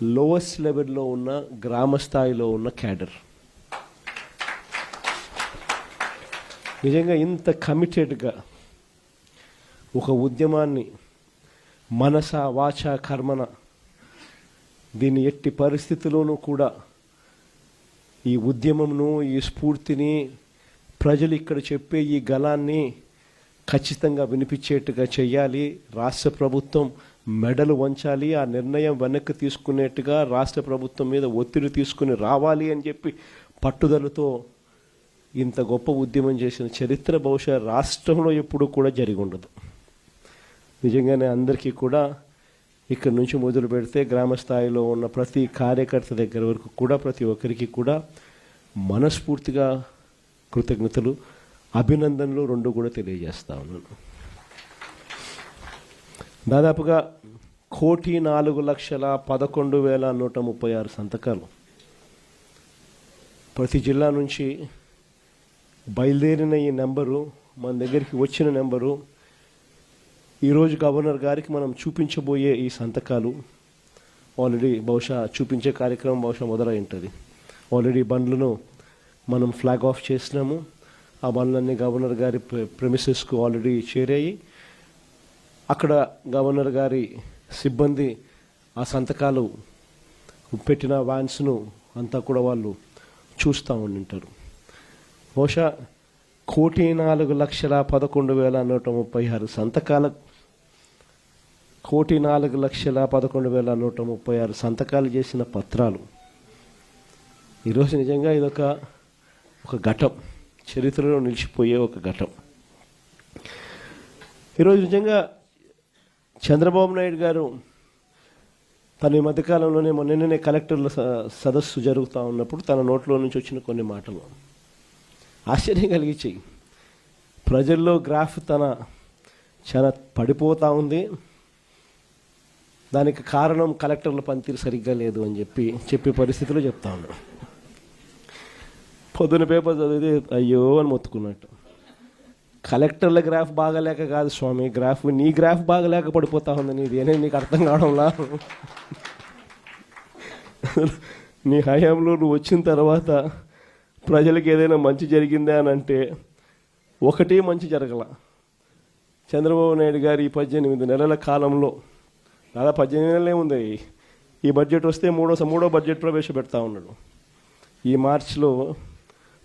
Lowest లెవెల్లో ఉన్న గ్రామ స్థాయిలో ఉన్న క్యాడర్ నిజంగా ఇంత కమిటెడ్గా ఒక ఉద్యమాన్ని మనస వాచ కర్మన దీన్ని ఎట్టి పరిస్థితుల్లోనూ కూడా ఈ ఉద్యమంను ఈ స్ఫూర్తిని ప్రజలు ఇక్కడ చెప్పే ఈ గళాన్ని ఖచ్చితంగా వినిపించేట్టుగా చేయాలి. రాష్ట్ర ప్రభుత్వం మెడలు వంచాలి. ఆ నిర్ణయం వెనక్కి తీసుకునేట్టుగా రాష్ట్ర ప్రభుత్వం మీద ఒత్తిడి తీసుకుని రావాలి అని చెప్పి పట్టుదలతో ఇంత గొప్ప ఉద్యమం చేసిన చరిత్ర బహుశా రాష్ట్రంలో ఎప్పుడూ కూడా జరిగి ఉండదు. నిజంగానే అందరికీ కూడా ఇక్కడ నుంచి మొదలు పెడితే గ్రామ స్థాయిలో ఉన్న ప్రతి కార్యకర్త దగ్గర వరకు కూడా ప్రతి ఒక్కరికి కూడా మనస్ఫూర్తిగా కృతజ్ఞతలు అభినందనలు రెండు కూడా తెలియజేస్తా ఉన్నాను. దాదాపుగా 1,04,11,136 సంతకాలు ప్రతి జిల్లా నుంచి బయలుదేరిన ఈ నెంబరు మన దగ్గరికి వచ్చిన నెంబరు ఈరోజు గవర్నర్ గారికి మనం చూపించబోయే ఈ సంతకాలు ఆల్రెడీ బహుశా చూపించే కార్యక్రమం బహుశా మొదలై ఉంటుంది. ఆల్రెడీ బండ్లను మనం ఫ్లాగ్ ఆఫ్ చేసినాము. ఆ బండ్లన్నీ గవర్నర్ గారి ప్రెమిసెస్కు ఆల్రెడీ చేరాయి. అక్కడ గవర్నర్ గారి సిబ్బంది ఆ సంతకాలు పెట్టిన వ్యాన్స్ను అంతా కూడా వాళ్ళు చూస్తూ ఉండింటారు. బహుశా 1,04,11,136 సంతకాల 1,04,11,136 సంతకాలు చేసిన పత్రాలు ఈరోజు నిజంగా ఇదొక ఘటం, చరిత్రలో నిలిచిపోయే ఒక ఘటం. ఈరోజు నిజంగా చంద్రబాబు నాయుడు గారు తన ఈ మధ్యకాలంలోనే నిన్ననే కలెక్టర్ల సదస్సు జరుగుతూ ఉన్నప్పుడు తన నోట్లో నుంచి వచ్చిన కొన్ని మాటలు ఆశ్చర్యం కలిగించాయి. ప్రజల్లో గ్రాఫ్ చాలా పడిపోతూ ఉంది, దానికి కారణం కలెక్టర్ల పనితీరు సరిగ్గా లేదు అని చెప్పే పరిస్థితిలో చెప్తా ఉన్నాడు. పొద్దున పేపర్ చదివితే అయ్యో అని మొత్తుకున్నట్టు. కలెక్టర్ల గ్రాఫ్ బాగాలేక కాదు స్వామి, నీ గ్రాఫ్ బాగాలేక పడిపోతా ఉంది. నీది అనేది నీకు అర్థం కావడంలా. నీ హయాంలో నువ్వు వచ్చిన తర్వాత ప్రజలకు ఏదైనా మంచి జరిగిందా అని అంటే ఒకటే మంచి జరగల. చంద్రబాబు నాయుడు గారు ఈ 18 నెలల కాలంలో దాదాపు 18 నెలలే ఉంది. ఈ బడ్జెట్ వస్తే మూడో బడ్జెట్ ప్రవేశపెడతా ఉన్నాడు. ఈ మార్చిలో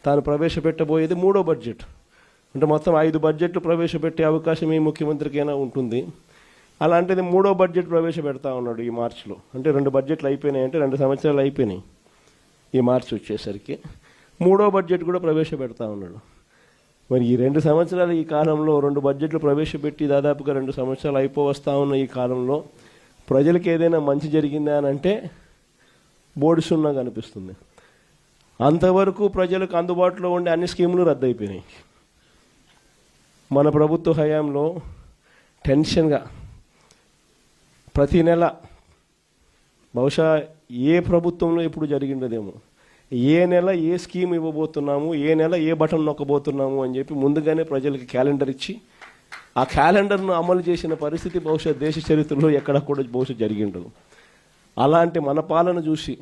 తాను ప్రవేశపెట్టబోయేది 3వ బడ్జెట్. అంటే మొత్తం 5 బడ్జెట్లు ప్రవేశపెట్టే అవకాశం ఈ ముఖ్యమంత్రికైనా ఉంటుంది. అలాంటిది 3వ బడ్జెట్ ప్రవేశపెడతా ఉన్నాడు ఈ మార్చిలో. అంటే 2 బడ్జెట్లు అయిపోయినాయి, అంటే 2 సంవత్సరాలు అయిపోయినాయి. ఈ మార్చి వచ్చేసరికి 3వ బడ్జెట్ కూడా ప్రవేశపెడతా ఉన్నాడు. మరి ఈ 2 సంవత్సరాలు ఈ కాలంలో 2 బడ్జెట్లు ప్రవేశపెట్టి దాదాపుగా 2 సంవత్సరాలు అయిపోవస్తా ఉన్న ఈ కాలంలో ప్రజలకు ఏదైనా మంచి జరిగిందా అని అంటే బోర్డు సున్నాగా అనిపిస్తుంది. అంతవరకు ప్రజలకు అందుబాటులో ఉండే అన్ని స్కీములు రద్దయిపోయినాయి. మన ప్రభుత్వ హయాంలో టెన్షన్గా ప్రతి నెల బహుశా ఏ ప్రభుత్వంలో ఇప్పుడు జరిగిండదేమో ఏ నెల ఏ స్కీమ్ ఇవ్వబోతున్నాము, ఏ నెల ఏ బటన్ నొక్కబోతున్నాము అని చెప్పి ముందుగానే ప్రజలకి క్యాలెండర్ ఇచ్చి ఆ క్యాలెండర్ను అమలు చేసిన పరిస్థితి బహుశా దేశ చరిత్రలో ఎక్కడ కూడా బహుశా జరిగిండదు. అలాంటి మన పాలన చూసి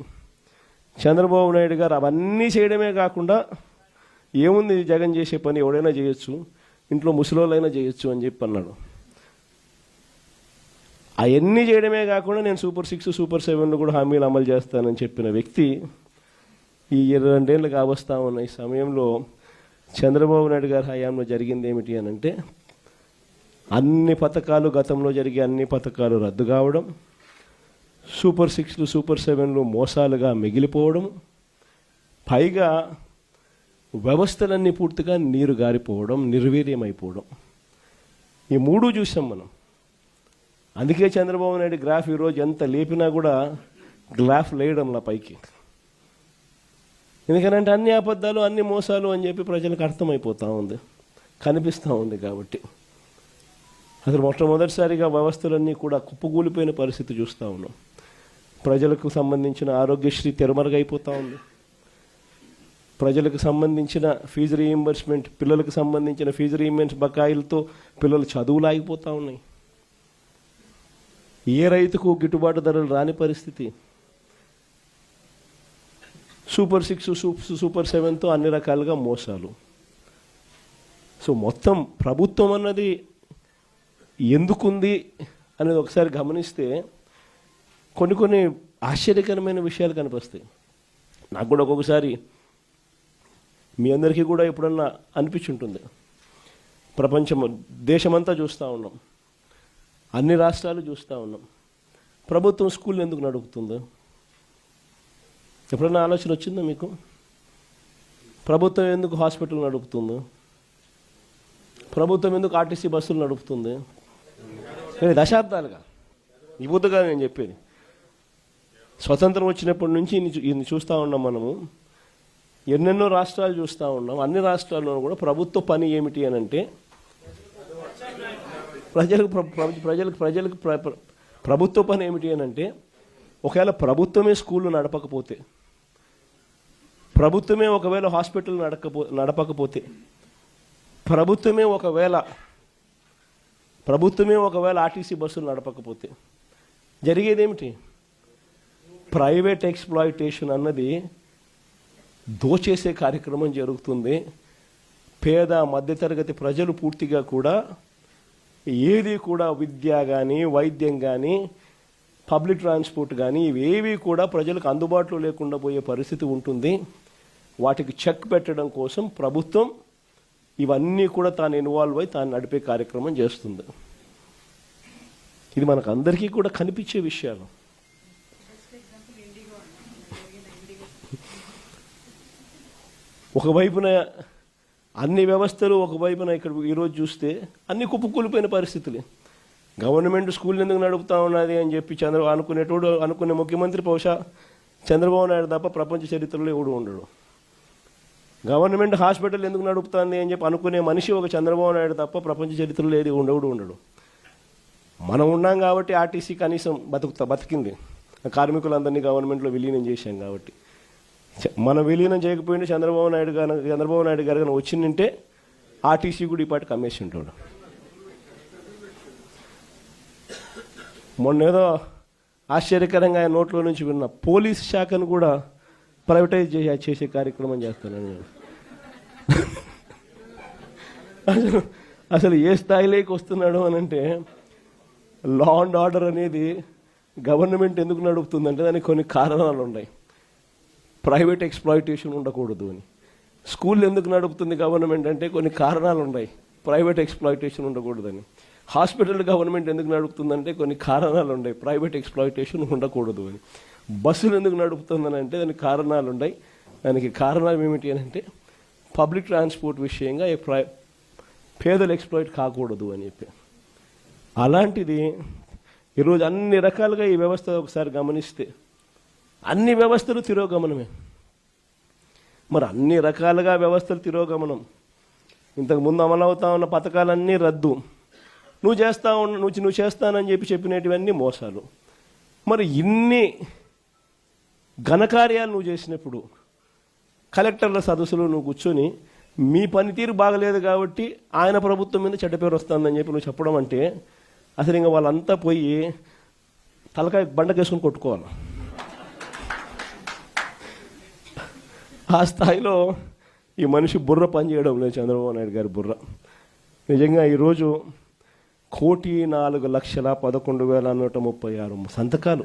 చంద్రబాబు నాయుడు గారు అవన్నీ చేయడమే కాకుండా ఏముంది జగన్ చేసే పని ఎవడైనా చేయొచ్చు, ఇంట్లో ముసలోళ్ళైనా చేయొచ్చు అని చెప్పి అన్నాడు. అవన్నీ చేయడమే కాకుండా నేను సూపర్ 6 సూపర్ 7 కూడా హామీలు అమలు చేస్తానని చెప్పిన వ్యక్తి ఈ 22 ఏళ్ళు కావస్తా ఉన్న ఈ సమయంలో చంద్రబాబు నాయుడు గారి హయాంలో జరిగింది ఏమిటి అని అంటే అన్ని పథకాలు గతంలో జరిగే అన్ని పథకాలు రద్దు కావడం, సూపర్ 6 సూపర్ 7 మోసాలుగా మిగిలిపోవడం, పైగా వ్యవస్థలన్నీ పూర్తిగా నీరు గారిపోవడం, నిర్వీర్యమైపోవడం. ఈ 3 చూసాం మనం. అందుకే చంద్రబాబు నాయుడు గ్రాఫ్ ఈరోజు ఎంత లేపినా కూడా గ్రాఫ్ లేయడంలా పైకి. ఎందుకనంటే అన్ని అబద్ధాలు అన్ని మోసాలు అని చెప్పి ప్రజలకు అర్థమైపోతూ ఉంది, కనిపిస్తూ ఉంది. కాబట్టి అసలు మొట్టమొదటిసారిగా వ్యవస్థలన్నీ కూడా కుప్పకూలిపోయిన పరిస్థితి చూస్తూ ఉన్నాం. ప్రజలకు సంబంధించిన ఆరోగ్యశ్రీ తెరమరుగైపోతూ ఉంది. ప్రజలకు సంబంధించిన ఫీజు రీయింబర్స్మెంట్, పిల్లలకు సంబంధించిన ఫీజు రీయింబర్స్ బకాయిలతో పిల్లలు చదువులు ఆగిపోతూ ఉన్నాయి. ఏ రైతుకు గిట్టుబాటు ధరలు రాని పరిస్థితి. సూపర్ 6 సూపర్ 7తో అన్ని రకాలుగా మోసాలు. సో మొత్తం ప్రభుత్వం అన్నది ఎందుకుంది అనేది ఒకసారి గమనిస్తే కొన్ని ఆశ్చర్యకరమైన విషయాలు కనిపిస్తాయి. నాకు కూడా ఒక్కొక్కసారి మీ అందరికీ కూడా ఎప్పుడన్నా అనిపించుంటుంది. దేశమంతా చూస్తూ ఉన్నాం, అన్ని రాష్ట్రాలు చూస్తూ ఉన్నాం. ప్రభుత్వం స్కూల్ ఎందుకు నడుపుతుందో ఎప్పుడన్నా ఆలోచన వచ్చిందా మీకు? ప్రభుత్వం ఎందుకు హాస్పిటల్ నడుపుతుందో, ప్రభుత్వం ఎందుకు ఆర్టీసీ బస్సులు నడుపుతుంది? దశాబ్దాలుగా ఈ బుద్ధగా నేను చెప్పేది. స్వతంత్రం వచ్చినప్పటి నుంచి ఇన్ని చూస్తూ ఉన్నాం మనము. ఎన్నెన్నో రాష్ట్రాలు చూస్తూ ఉన్నాం. అన్ని రాష్ట్రాల్లో కూడా ప్రభుత్వ పని ఏమిటి అని అంటే ప్రజలకు ప్రభుత్వ పని ఏమిటి అని అంటే ఒకవేళ ప్రభుత్వమే స్కూళ్ళు నడపకపోతే, ప్రభుత్వమే ఒకవేళ హాస్పిటల్ నడపకపోతే, ప్రభుత్వమే ఒకవేళ ఆర్టీసీ బస్సులు నడపకపోతే జరిగేదేమిటి? ప్రైవేట్ ఎక్స్‌ప్లాయిటేషన్ అన్నది దోచేసే కార్యక్రమం జరుగుతుంది. పేద మధ్యతరగతి ప్రజలు పూర్తిగా కూడా ఏది కూడా విద్య కానీ, వైద్యం కానీ, పబ్లిక్ ట్రాన్స్పోర్ట్ కానీ ఇవేవి కూడా ప్రజలకు అందుబాటులో లేకుండా పోయే పరిస్థితి ఉంటుంది. వాటికి చెక్ పెట్టడం కోసం ప్రభుత్వం ఇవన్నీ కూడా తాను ఇన్వాల్వ్ అయి తాను నడిపే కార్యక్రమం చేస్తుంది. ఇది మనకు అందరికీ కూడా కనిపించే విషయాలు. ఒకవైపున అన్ని వ్యవస్థలు, ఒకవైపున ఇక్కడ ఈరోజు చూస్తే అన్ని కుప్పకూలిపోయిన పరిస్థితులే. గవర్నమెంట్ స్కూల్ ఎందుకు నడుపుతా ఉన్నది అని చెప్పి అనుకునే ముఖ్యమంత్రి బహుశా చంద్రబాబు నాయుడు తప్ప ప్రపంచ చరిత్రలో ఎవడు ఉండడు. గవర్నమెంట్ హాస్పిటల్ ఎందుకు నడుపుతుంది అని చెప్పి అనుకునే మనిషి ఒక చంద్రబాబు నాయుడు తప్ప ప్రపంచ చరిత్రలో ఏది ఉండడు. మనం ఉన్నాం కాబట్టి ఆర్టీసీ కనీసం బతికింది. కార్మికులందరినీ గవర్నమెంట్లో విలీనం చేశాం కాబట్టి. మనం విలీనం చేయకపోయినా చంద్రబాబు నాయుడు గారు కానీ వచ్చిందంటే ఆర్టీసీ కూడా ఈ పాటికి అమ్మేసి ఉంటాడు. మొన్నేదో ఆశ్చర్యకరంగా ఆయన నోట్లో నుంచి విన్న పోలీస్ శాఖను కూడా ప్రైవేటైజ్ చేసే కార్యక్రమం చేస్తానని నేను. అసలు ఏ స్థాయిలోకి వస్తున్నాడు అని అంటే లా అండ్ ఆర్డర్ అనేది గవర్నమెంట్ ఎందుకు నడుపుతుందంటే దానికి కొన్ని కారణాలు ఉన్నాయి. ప్రైవేట్ ఎక్స్‌ప్లాయిటేషన్ ఉండకూడదు అని. స్కూల్ ఎందుకు నడుపుతుంది గవర్నమెంట్ అంటే కొన్ని కారణాలు ఉన్నాయి. ప్రైవేట్ ఎక్స్‌ప్లాయిటేషన్ ఉండకూడదని. హాస్పిటల్ గవర్నమెంట్ ఎందుకు నడుపుతుందంటే కొన్ని కారణాలు ఉన్నాయి. ప్రైవేట్ ఎక్స్‌ప్లాయిటేషన్ ఉండకూడదు అని. బస్సులు ఎందుకు నడుపుతుందని అంటే దానికి కారణాలు ఉన్నాయి. దానికి కారణాలు ఏమిటి అని అంటే పబ్లిక్ ట్రాన్స్పోర్ట్ విషయంగా పేదలు ఎక్స్‌ప్లాయిట్ కాకూడదు అని చెప్పి. అలాంటిది ఈరోజు అన్ని రకాలుగా ఈ వ్యవస్థ ఒకసారి గమనిస్తే అన్ని వ్యవస్థలు తిరోగమనమే. మరి అన్ని రకాలుగా వ్యవస్థలు తిరోగమనం. ఇంతకుముందు అమలవుతా ఉన్న పథకాలన్నీ రద్దు. నువ్వు చేస్తానని చెప్పినటువన్నీ మోసాలు. మరి ఇన్ని ఘనకార్యాలు నువ్వు చేసినప్పుడు కలెక్టర్ల సదస్సులో నువ్వు కూర్చొని మీ పనితీరు బాగలేదు కాబట్టి ఆయన ప్రభుత్వం మీద చెడ్డ పేరు వస్తుందని చెప్పి నువ్వు చెప్పడం అంటే అసలు ఇంకా వాళ్ళంతా పోయి తలకాయ బండకేసుకొని కొట్టుకోవాలి. ఆ స్థాయిలో ఈ మనిషి బుర్ర పనిచేయడం లేదు, చంద్రబాబు నాయుడు గారి బుర్ర. నిజంగా ఈరోజు 1,04,11,136 సంతకాలు,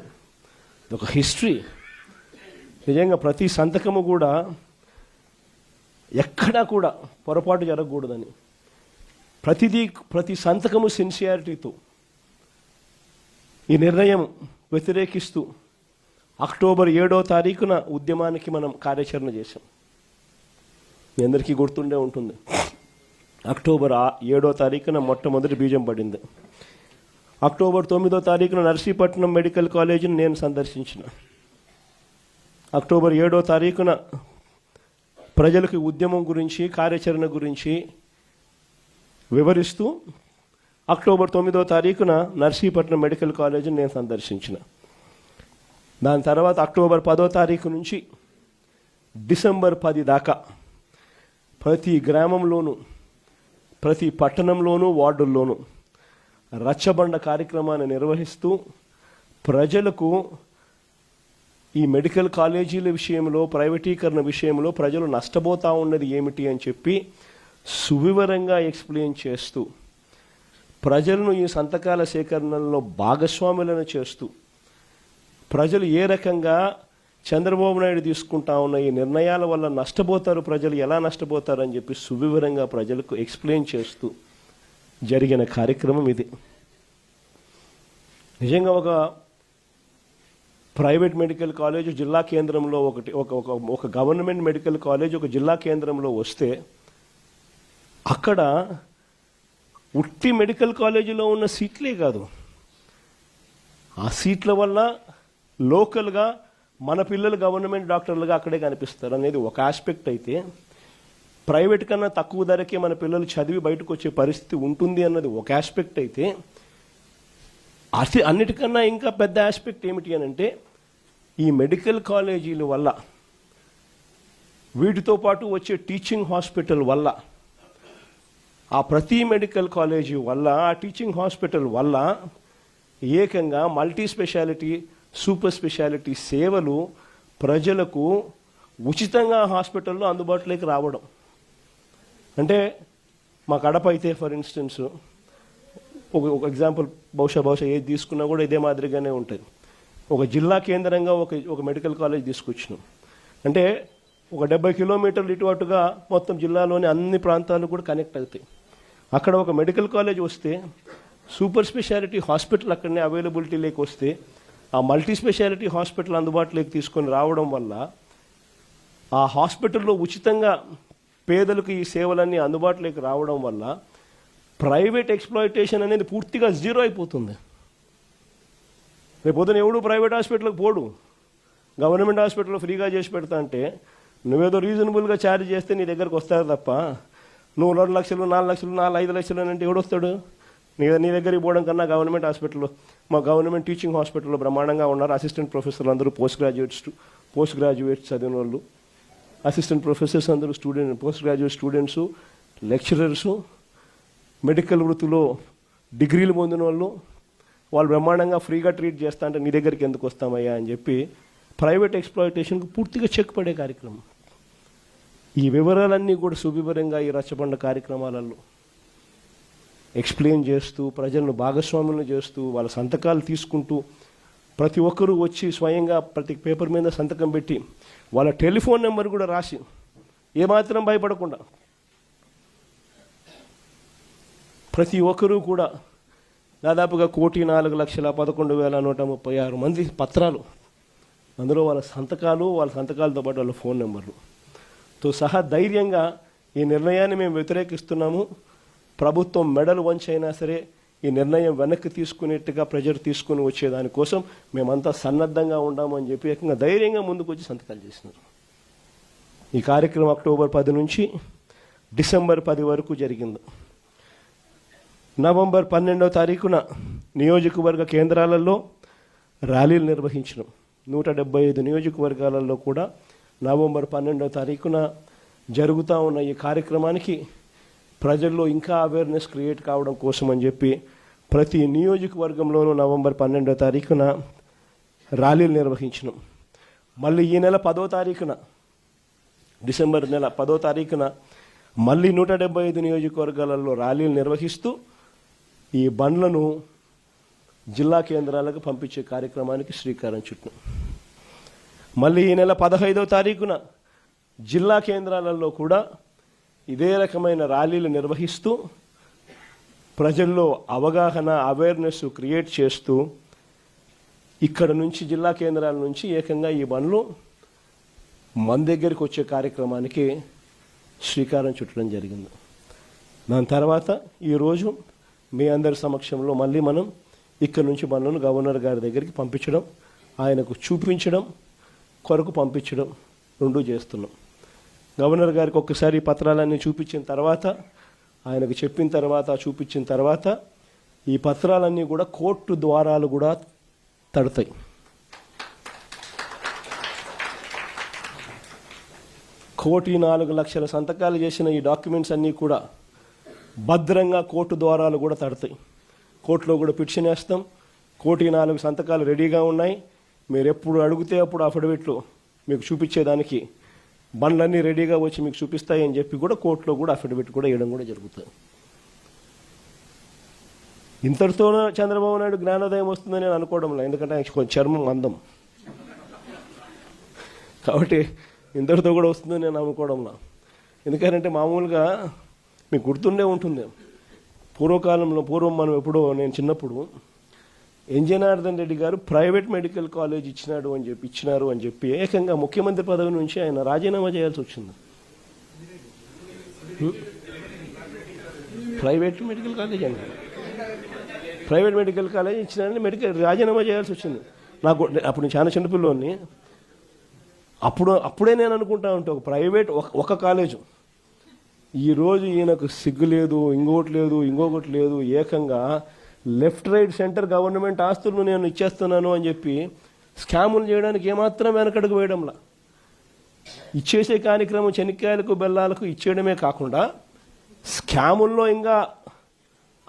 ఒక హిస్టరీ. నిజంగా ప్రతి సంతకము కూడా ఎక్కడా కూడా పొరపాటు జరగకూడదని, ప్రతి సంతకము సిన్సియారిటీతో ఈ నిర్ణయం వ్యతిరేకిస్తూ అక్టోబర్ 7వ తారీఖున ఉద్యమానికి మనం కార్యాచరణ చేశాం. మీ అందరికీ గుర్తుండే ఉంటుంది. అక్టోబర్ 7వ తారీఖున మొట్టమొదటి బీజం పడింది. అక్టోబర్ 9వ తారీఖున నర్సీపట్నం మెడికల్ కాలేజీని నేను సందర్శించిన. అక్టోబర్ 7వ తారీఖున ప్రజలకు ఉద్యమం గురించి, కార్యాచరణ గురించి వివరిస్తూ అక్టోబర్ 9వ తారీఖున నర్సీపట్నం మెడికల్ కాలేజీని నేను సందర్శించిన. దాని తర్వాత అక్టోబర్ 10వ తారీఖు నుంచి డిసెంబర్ 10 దాకా ప్రతి గ్రామంలోనూ, ప్రతి పట్టణంలోనూ, వార్డుల్లోనూ రచ్చబండ కార్యక్రమాన్ని నిర్వహిస్తూ ప్రజలకు ఈ మెడికల్ కాలేజీల విషయంలో, ప్రైవేటీకరణ విషయంలో ప్రజలు నష్టపోతూ ఉన్నది ఏమిటి అని చెప్పి సువివరంగా ఎక్స్ప్లెయిన్ చేస్తూ, ప్రజలను ఈ సంతకాల సేకరణలో భాగస్వాములను చేస్తూ, ప్రజలు ఏ రకంగా చంద్రబాబు నాయుడు తీసుకుంటా ఉన్న ఈ నిర్ణయాల వల్ల నష్టపోతారు, ప్రజలు ఎలా నష్టపోతారు అని చెప్పి సువివరంగా ప్రజలకు ఎక్స్ప్లెయిన్ చేస్తూ జరిగిన కార్యక్రమం ఇది. నిజంగా ఒక ప్రైవేట్ మెడికల్ కాలేజ్ జిల్లా కేంద్రంలో ఒక గవర్నమెంట్ మెడికల్ కాలేజ్ ఒక జిల్లా కేంద్రంలో వస్తే అక్కడ ఉట్టి మెడికల్ కాలేజీలో ఉన్న సీట్లే కాదు, ఆ సీట్ల వల్ల లోకల్గా మన పిల్లలు గవర్నమెంట్ డాక్టర్లుగా అక్కడే కనిపిస్తారు అనేది ఒక ఆస్పెక్ట్ అయితే, ప్రైవేట్ కన్నా తక్కువ ధరకే మన పిల్లలు చదివి బయటకు వచ్చే పరిస్థితి ఉంటుంది అన్నది ఒక ఆస్పెక్ట్ అయితే, అన్నిటికన్నా ఇంకా పెద్ద ఆస్పెక్ట్ ఏమిటి అని అంటే, ఈ మెడికల్ కాలేజీల వల్ల, వీటితో పాటు వచ్చే టీచింగ్ హాస్పిటల్ వల్ల, ఆ ప్రతి మెడికల్ కాలేజీ వల్ల, ఆ టీచింగ్ హాస్పిటల్ వల్ల ఏకంగా మల్టీ స్పెషాలిటీ, సూపర్ స్పెషాలిటీ సేవలు ప్రజలకు ఉచితంగా హాస్పిటల్లో అందుబాటులోకి రావడం. అంటే మా కడప అయితే ఫర్ ఇన్స్టెన్స్ ఒక ఎగ్జాంపుల్, బహుశా ఏది తీసుకున్నా కూడా ఇదే మాదిరిగానే ఉంటుంది. ఒక జిల్లా కేంద్రంగా ఒక మెడికల్ కాలేజ్ తీసుకొచ్చినాం అంటే ఒక 70 కిలోమీటర్లు ఇటు అటుగా మొత్తం జిల్లాలోని అన్ని ప్రాంతాలు కూడా కనెక్ట్ అవుతాయి. అక్కడ ఒక మెడికల్ కాలేజ్ వస్తే సూపర్ స్పెషాలిటీ హాస్పిటల్ అక్కడనే అవైలబిలిటీలోకి వస్తే, ఆ మల్టీ స్పెషాలిటీ హాస్పిటల్ అందుబాటులోకి తీసుకొని రావడం వల్ల, ఆ హాస్పిటల్లో ఉచితంగా పేదలకు ఈ సేవలన్నీ అందుబాటులోకి రావడం వల్ల ప్రైవేట్ ఎక్స్ప్లాయిటేషన్ అనేది పూర్తిగా జీరో అయిపోతుంది. రేపు పొద్దున ఎవడు ప్రైవేట్ హాస్పిటల్కి పోడు, గవర్నమెంట్ హాస్పిటల్లో ఫ్రీగా చేసి పెడతా అంటే నువ్వేదో రీజనబుల్గా ఛార్జ్ చేస్తే నీ దగ్గరకు వస్తారు తప్ప, నువ్వు 2 లక్షలు 4 లక్షలు 5 లక్షలు అని అంటే ఎవడొస్తాడు? నీ దగ్గరికి పోవడం కన్నా గవర్నమెంట్ హాస్పిటల్లో, మా గవర్నమెంట్ టీచింగ్ హాస్పిటల్లో బ్రహ్మాండంగా ఉన్నారు అసిస్టెంట్ ప్రొఫెసర్లు అందరూ పోస్ట్ గ్రాడ్యుయేట్స్ చదివిన వాళ్ళు, అసిస్టెంట్ ప్రొఫెసర్స్ అందరూ post graduate students, lecturers, medical వృత్తిలో డిగ్రీలు పొందిన వాళ్ళు బ్రహ్మాండంగా ఫ్రీగా ట్రీట్ చేస్తా అంటే నీ దగ్గరికి ఎందుకు వస్తామయ్యా అని చెప్పి ప్రైవేట్ ఎక్స్ప్లాయిటేషన్కు పూర్తిగా చెక్ పడే కార్యక్రమం. ఈ వివరాలన్నీ కూడా సువివరంగా ఈ రచ్చబండ కార్యక్రమాలలో ఎక్స్ప్లెయిన్ చేస్తూ, ప్రజలను భాగస్వాములను చేస్తూ, వాళ్ళ సంతకాలు తీసుకుంటూ, ప్రతి ఒక్కరూ వచ్చి స్వయంగా ప్రతి పేపర్ మీద సంతకం పెట్టి వాళ్ళ టెలిఫోన్ నెంబర్ కూడా రాసి ఏమాత్రం భయపడకుండా ప్రతి ఒక్కరూ కూడా దాదాపుగా 1,04,11,136 మంది పత్రాలు, అందులో వాళ్ళ సంతకాలతో పాటు వాళ్ళ ఫోన్ నెంబర్లతో సహా ధైర్యంగా ఈ నిర్ణయాన్ని మేము వ్యతిరేకిస్తున్నాము, ప్రభుత్వం మెడలు వంచైనా సరే ఈ నిర్ణయం వెనక్కి తీసుకునేట్టుగా ప్రజలు తీసుకుని వచ్చేదానికోసం మేమంతా సన్నద్ధంగా ఉన్నామని చెప్పి ఏకంగా ధైర్యంగా ముందుకు వచ్చి సంతకాలు చేసినారు. ఈ కార్యక్రమం అక్టోబర్ 10 నుంచి డిసెంబర్ 10 వరకు జరిగింది. నవంబర్ 12వ తారీఖున నియోజకవర్గ కేంద్రాలలో ర్యాలీలు నిర్వహించినాం. 175 నియోజకవర్గాలలో కూడా నవంబర్ 12వ తారీఖున జరుగుతూ ఉన్న ఈ కార్యక్రమానికి ప్రజల్లో ఇంకా అవేర్నెస్ క్రియేట్ కావడం కోసం అని చెప్పి ప్రతి నియోజకవర్గంలోనూ నవంబర్ 12వ తారీఖున ర్యాలీలు నిర్వహించినాం. మళ్ళీ ఈ నెల 10వ తారీఖున, డిసెంబర్ నెల 10వ తారీఖున మళ్ళీ 175 నియోజకవర్గాలలో ర్యాలీలు నిర్వహిస్తూ ఈ బండ్లను జిల్లా కేంద్రాలకు పంపించే కార్యక్రమానికి శ్రీకారం చుట్టాం. మళ్ళీ ఈ నెల 15వ తారీఖున జిల్లా కేంద్రాలలో కూడా ఇదే రకమైన ర్యాలీలు నిర్వహిస్తూ ప్రజల్లో అవగాహన, అవేర్నెస్ క్రియేట్ చేస్తూ ఇక్కడ నుంచి జిల్లా కేంద్రాల నుంచి ఏకంగా ఈ బండ్లు మన దగ్గరికి వచ్చే కార్యక్రమానికి శ్రీకారం చుట్టడం జరిగింది. దాని తర్వాత ఈరోజు మీ అందరి సమక్షంలో మళ్ళీ మనం ఇక్కడ నుంచి బండ్లను గవర్నర్ గారి దగ్గరికి పంపించడం, ఆయనకు చూపించడం కొరకు పంపించడం రెండూ చేస్తున్నాం. గవర్నర్ గారికి ఒక్కసారి పత్రాలన్నీ చూపించిన తర్వాత, ఆయనకు చెప్పిన తర్వాత, చూపించిన తర్వాత ఈ పత్రాలన్నీ కూడా కోర్టు ద్వారాలు కూడా తడతాయి. కోటి 4 లక్షల సంతకాలు చేసిన ఈ డాక్యుమెంట్స్ అన్నీ కూడా భద్రంగా కోర్టు ద్వారాలు కూడా తడతాయి. కోర్టులో కూడా పిటిషన్ వేస్తాం. 1,04,00,000 సంతకాలు రెడీగా ఉన్నాయి. మీరు ఎప్పుడు అడిగితే అప్పుడు అఫిడవిట్లు మీకు చూపించేదానికి బండ్లన్నీ రెడీగా వచ్చి మీకు చూపిస్తాయని చెప్పి కూడా కోర్టులో కూడా అఫిడవిట్ కూడా వేయడం కూడా జరుగుతుంది. ఇంతటితోనే చంద్రబాబు నాయుడు జ్ఞానోదయం వస్తుందని నేను అనుకోవడంలో, ఎందుకంటే ఆయన కొంచెం చర్మం అందం కాబట్టి ఇంతటితో కూడా వస్తుందని నేను అనుకోవడంలో. ఎందుకంటే మామూలుగా మీకు గుర్తుండే ఉంటుంది, పూర్వం మనం ఎప్పుడో నేను చిన్నప్పుడు జనార్దన్ రెడ్డి గారు ప్రైవేట్ మెడికల్ కాలేజ్ ఇచ్చినారు అని చెప్పి ఏకంగా ముఖ్యమంత్రి పదవి నుంచి ఆయన రాజీనామా చేయాల్సి వచ్చింది. ప్రైవేట్ మెడికల్ కాలేజ్ అండి, ప్రైవేట్ మెడికల్ కాలేజ్ ఇచ్చినారని రాజీనామా చేయాల్సి వచ్చింది. నాకు అప్పుడు నేను చాలా చిన్నపిల్లోని, అప్పుడే నేను అనుకుంటా ఉంటే ఒక ప్రైవేట్ ఒక కాలేజు, ఈరోజు ఈయనకు సిగ్గు లేదు, ఇంకొకటి లేదు, ఏకంగా లెఫ్ట్ రైట్ సెంటర్ గవర్నమెంట్ ఆస్తులను నేను ఇచ్చేస్తున్నాను అని చెప్పి స్కాములు చేయడానికి ఏమాత్రం వెనకడుగు వేయడంలా. ఇచ్చేసే కార్యక్రమం చెనిక్కాయలకు బెల్లాలకు ఇచ్చేయడమే కాకుండా స్కాముల్లో ఇంకా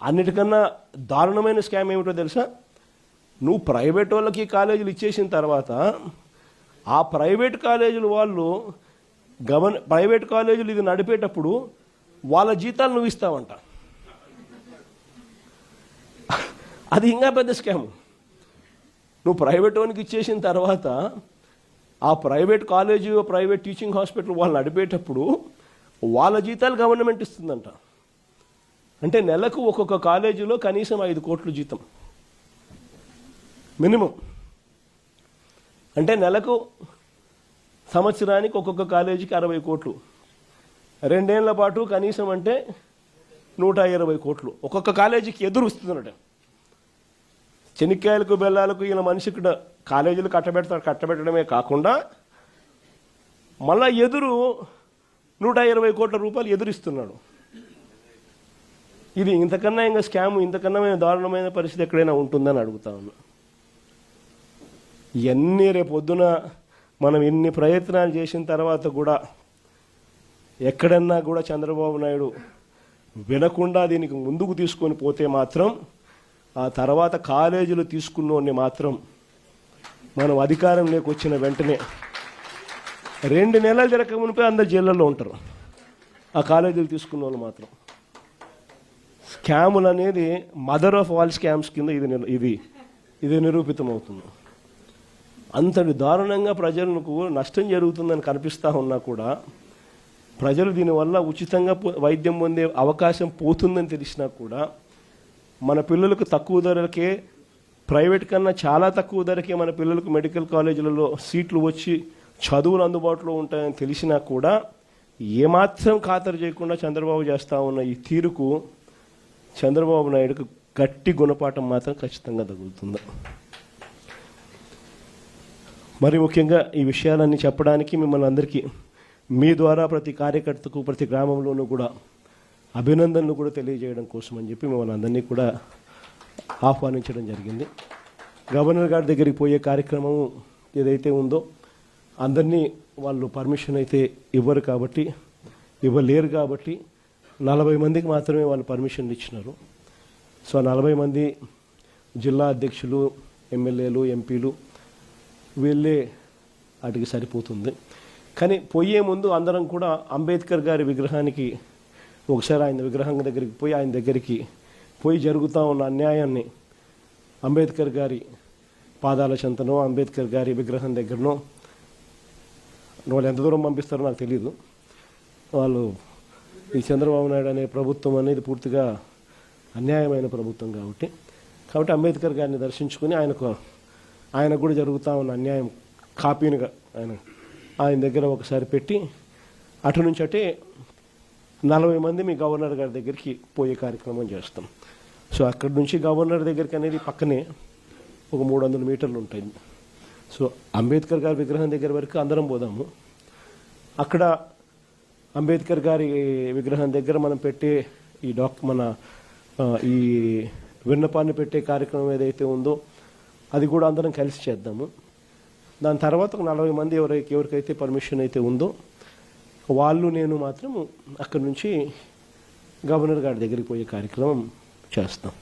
అన్నిటికన్నా దారుణమైన స్కామ్ ఏమిటో తెలుసా? నువ్వు ప్రైవేట్ వాళ్ళకి కాలేజీలు ఇచ్చేసిన తర్వాత ఆ ప్రైవేట్ కాలేజీలు వాళ్ళు ప్రైవేట్ కాలేజీలు ఇది నడిపేటప్పుడు వాళ్ళ జీతాలు నువ్వు ఇస్తావంట. అది ఇంకా పెద్ద స్కామ్. నువ్వు ప్రైవేట్ వానికి ఇచ్చేసిన తర్వాత ఆ private college private teaching hospital వాళ్ళు నడిపేటప్పుడు వాళ్ళ జీతాలు గవర్నమెంట్ ఇస్తుందంట. అంటే నెలకు ఒక్కొక్క కాలేజీలో కనీసం 5 కోట్లు జీతం మినిమం. అంటే నెలకు సంవత్సరానికి ఒక్కొక్క కాలేజీకి 60 కోట్లు, 2 ఏళ్ల పాటు కనీసం అంటే 120 కోట్లు ఒక్కొక్క కాలేజీకి ఎదురు వస్తుందన్నట. చెనిక్కాయలకు బెల్లాలకు ఈయన మనిషికి కాలేజీలు కట్టబెట్టడమే కాకుండా మళ్ళా ఎదురు 120 కోట్ల రూపాయలు ఎదురిస్తున్నాడు. ఇది ఇంతకన్నా ఇంకా స్కామ్, ఇంతకన్నా దారుణమైన పరిస్థితి ఎక్కడైనా ఉంటుందని అడుగుతా ఉన్నా. ఇవన్నీ రేపొద్దున మనం ఇన్ని ప్రయత్నాలు చేసిన తర్వాత కూడా ఎక్కడన్నా కూడా చంద్రబాబు నాయుడు వినకుండా దీనికి ముందుకు తీసుకొని పోతే మాత్రం ఆ తర్వాత కాలేజీలు తీసుకున్నోడిని మాత్రం మనం అధికారంలోకి వచ్చిన వెంటనే 2 నెలలు జరగక మునిపే అందరు జైళ్ళల్లో ఉంటారు. ఆ కాలేజీలు తీసుకున్న వాళ్ళు మాత్రం. స్కాములు అనేది మదర్ ఆఫ్ ఆల్ స్కామ్స్ కింద ఇది నిరూపితం అవుతుంది. అంతటి దారుణంగా ప్రజలకు నష్టం జరుగుతుందని కనిపిస్తూ ఉన్నా కూడా ప్రజలు దీనివల్ల ఉచితంగా వైద్యం పొందే అవకాశం పోతుందని తెలిసినా కూడా మన పిల్లలకు తక్కువ ధరలకే, ప్రైవేట్ కన్నా చాలా తక్కువ ధరకే మన పిల్లలకు మెడికల్ కాలేజీలలో సీట్లు వచ్చి చదువులు అందుబాటులో ఉంటాయని తెలిసినా కూడా ఏమాత్రం ఖాతరు చేయకుండా చంద్రబాబు చేస్తూ ఉన్న ఈ తీరుకు చంద్రబాబు నాయుడుకు గట్టి గుణపాఠం మాత్రం ఖచ్చితంగా తగులుతుంది. మరి ముఖ్యంగా ఈ విషయాలన్నీ చెప్పడానికి మిమ్మల్ని అందరికీ మీ ద్వారా ప్రతి కార్యకర్తకు ప్రతి గ్రామంలోనూ కూడా అభినందనలు కూడా తెలియజేయడం కోసం అని చెప్పి మిమ్మల్ని అందరినీ కూడా ఆహ్వానించడం జరిగింది. గవర్నర్ గారి దగ్గరికి పోయే కార్యక్రమం ఏదైతే ఉందో అందరినీ వాళ్ళు పర్మిషన్ అయితే ఇవ్వలేరు కాబట్టి 40 మందికి మాత్రమే వాళ్ళు పర్మిషన్లు ఇచ్చినారు. సో 40 మంది జిల్లా అధ్యక్షులు, ఎమ్మెల్యేలు, ఎంపీలు వీళ్ళే వాటికి సరిపోతుంది. కానీ పోయే ముందు అందరం కూడా అంబేద్కర్ గారి విగ్రహానికి ఒకసారి ఆయన విగ్రహం దగ్గరికి పోయి ఆయన దగ్గరికి పోయి జరుగుతూ ఉన్న అన్యాయాన్ని అంబేద్కర్ గారి పాదాల చెంతనో అంబేద్కర్ గారి విగ్రహం దగ్గరనో వాళ్ళు ఎంత దూరం పంపిస్తారో నాకు తెలియదు. వాళ్ళు ఈ చంద్రబాబు నాయుడు అనే ప్రభుత్వం అనేది పూర్తిగా అన్యాయమైన ప్రభుత్వం కాబట్టి అంబేద్కర్ గారిని దర్శించుకుని ఆయనకు కూడా జరుగుతూ ఉన్న అన్యాయం కాపీనిగా ఆయన దగ్గర ఒకసారి పెట్టి అటు నుంచి అటే 40 మంది మీ గవర్నర్ గారి దగ్గరికి పోయే కార్యక్రమం చేస్తాం. సో అక్కడి నుంచి గవర్నర్ దగ్గరికి అనేది పక్కనే ఒక 300 మీటర్లు ఉంటాయి. సో అంబేద్కర్ గారి విగ్రహం దగ్గర వరకు అందరం పోదాము. అక్కడ అంబేద్కర్ గారి విగ్రహం దగ్గర మనం పెట్టే ఈ విన్నపాన్ని పెట్టే కార్యక్రమం ఏదైతే ఉందో అది కూడా అందరం కలిసి చేద్దాము. దాని తర్వాత ఒక 40 మంది ఎవరికైతే పర్మిషన్ అయితే ఉందో వాళ్ళు నేను మాత్రం అక్కడి నుంచి గవర్నర్ గారి దగ్గరికి పోయే కార్యక్రమం చేస్తాం.